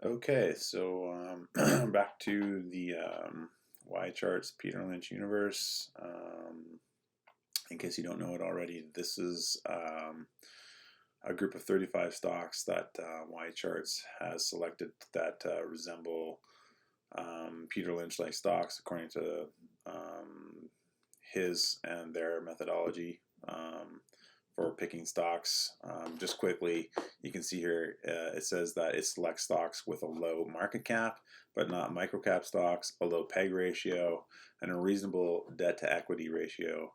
Okay, so back to the YCharts Peter Lynch universe. In case you don't know it already, this is a group of 35 stocks that YCharts has selected that resemble Peter Lynch-like stocks according to his and their methodology for picking stocks. Just quickly, you can see here it says that it selects stocks with a low market cap, but not microcap stocks, a low PEG ratio, and a reasonable debt to equity ratio.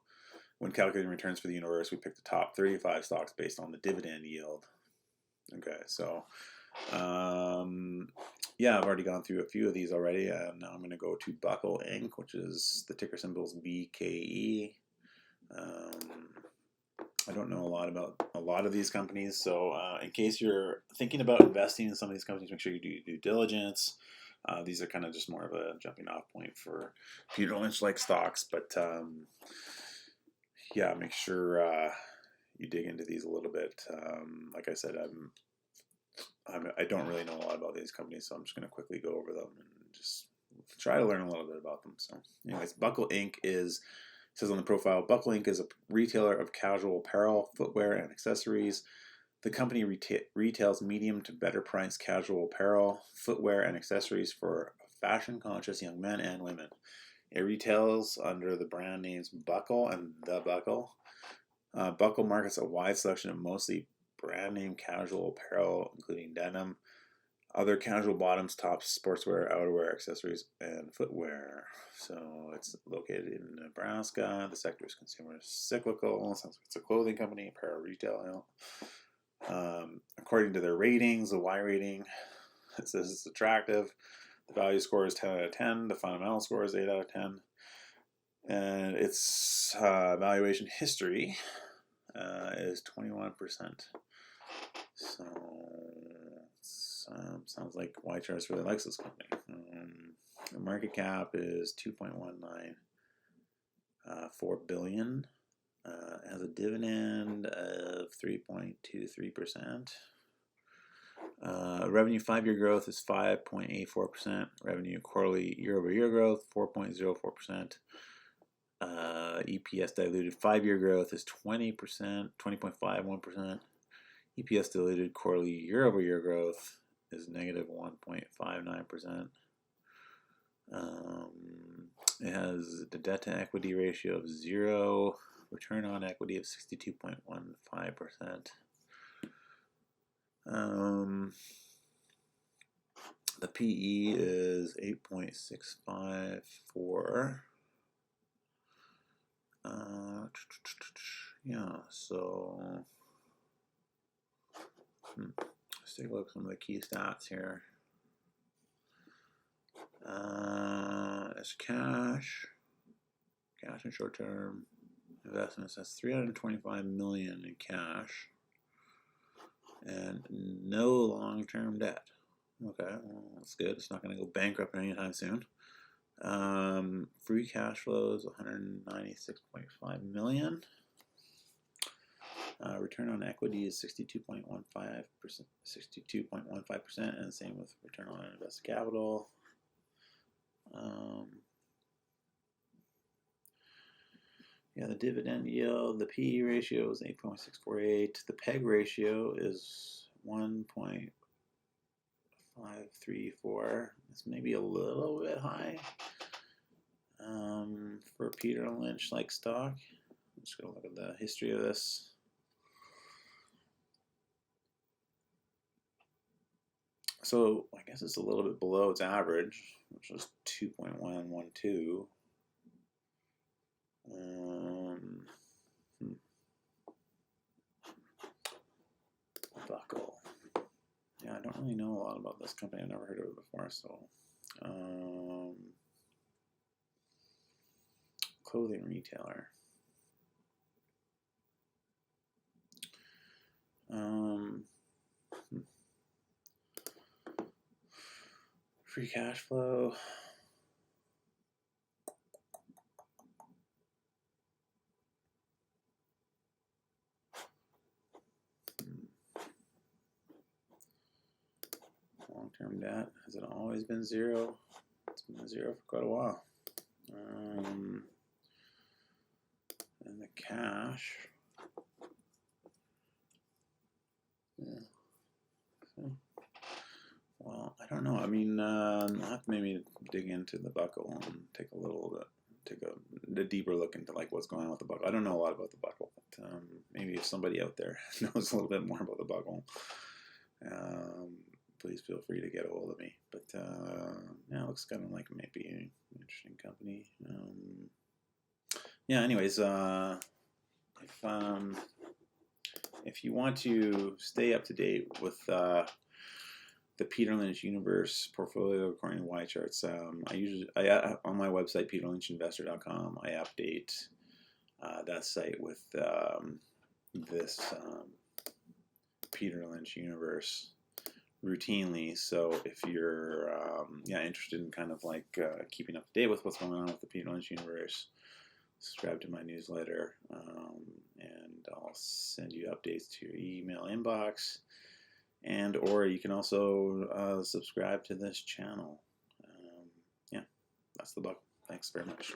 When calculating returns for the universe, we pick the top 35 stocks based on the dividend yield. Okay, so yeah, I've already gone through a few of these already, and now I'm going to go to Buckle Inc., which is the ticker symbol's BKE. I don't know a lot about a lot of these companies, so in case you're thinking about investing in some of these companies, make sure you do due diligence. These are kind of just more of a jumping off point for Peter Lynch-like stocks, but yeah, make sure you dig into these a little bit. Like I said, I don't really know a lot about these companies, so I'm just going to quickly go over them and just try to learn a little bit about them. So, anyways, Buckle Inc. says on the profile, Buckle Inc. is a retailer of casual apparel, footwear, and accessories. The company retails medium to better priced casual apparel, footwear, and accessories for fashion-conscious young men and women. It retails under the brand names Buckle and The Buckle. Buckle markets a wide selection of mostly brand name casual apparel, including denim, other casual bottoms, tops, sportswear, outerwear, accessories, and footwear. So it's located in Nebraska. The sector is consumer cyclical. Sounds like it's a clothing company, apparel retail. According to their ratings, the Y rating, it says it's attractive. The value score is 10 out of 10. The fundamental score is 8 out of 10. And its valuation history is 21%. So sounds like YCharts really likes this company. The market cap is 2.19, $4 billion. It has a dividend of 3.23%. Revenue 5-year growth is 5.84%. Revenue quarterly year-over-year growth 4.04%. EPS diluted 5-year growth is 20%, 20.51%. EPS diluted quarterly year-over-year growth is negative 1.59%. It has the debt to equity ratio of 0, return on equity of 62.15%. The PE is 8.654. Yeah, so let's take a look at some of the key stats here. It's cash and short-term investments. That's $325 million in cash and no long-term debt. Okay, well, that's good. It's not going to go bankrupt anytime soon. Free cash flow is $196.5 million. Return on equity is 62.15%, 62.15%, and same with return on invested capital. Yeah, the dividend yield, the PE ratio is 8.648. The PEG ratio is 1.534. It's maybe a little bit high for Peter Lynch-like stock. I'm just going to look at the history of this. So I guess it's a little bit below its average, which was 2.112. Buckle. Yeah, I don't really know a lot about this company. I've never heard of it before. So, clothing retailer. Free cash flow. long-term debt, has it always been zero? It's been zero for quite a while. And the cash, yeah. So, well, I don't know. I mean, I'll have to maybe dig into the buckle and take a deeper look into like what's going on with the buckle. I don't know a lot about the buckle, but maybe if somebody out there knows a little bit more about the buckle, please feel free to get a hold of me. But yeah, it looks kind of like maybe an interesting company. Yeah. Anyways, if you want to stay up to date with the Peter Lynch Universe portfolio according to YCharts, I on my website peterlynchinvestor.com, I update that site with this Peter Lynch Universe routinely. So if you're interested in kind of like keeping up to date with what's going on with the Peter Lynch Universe, subscribe to my newsletter, and I'll send you updates to your email inbox. And or you can also subscribe to this channel. Yeah, that's the buck. Thanks very much.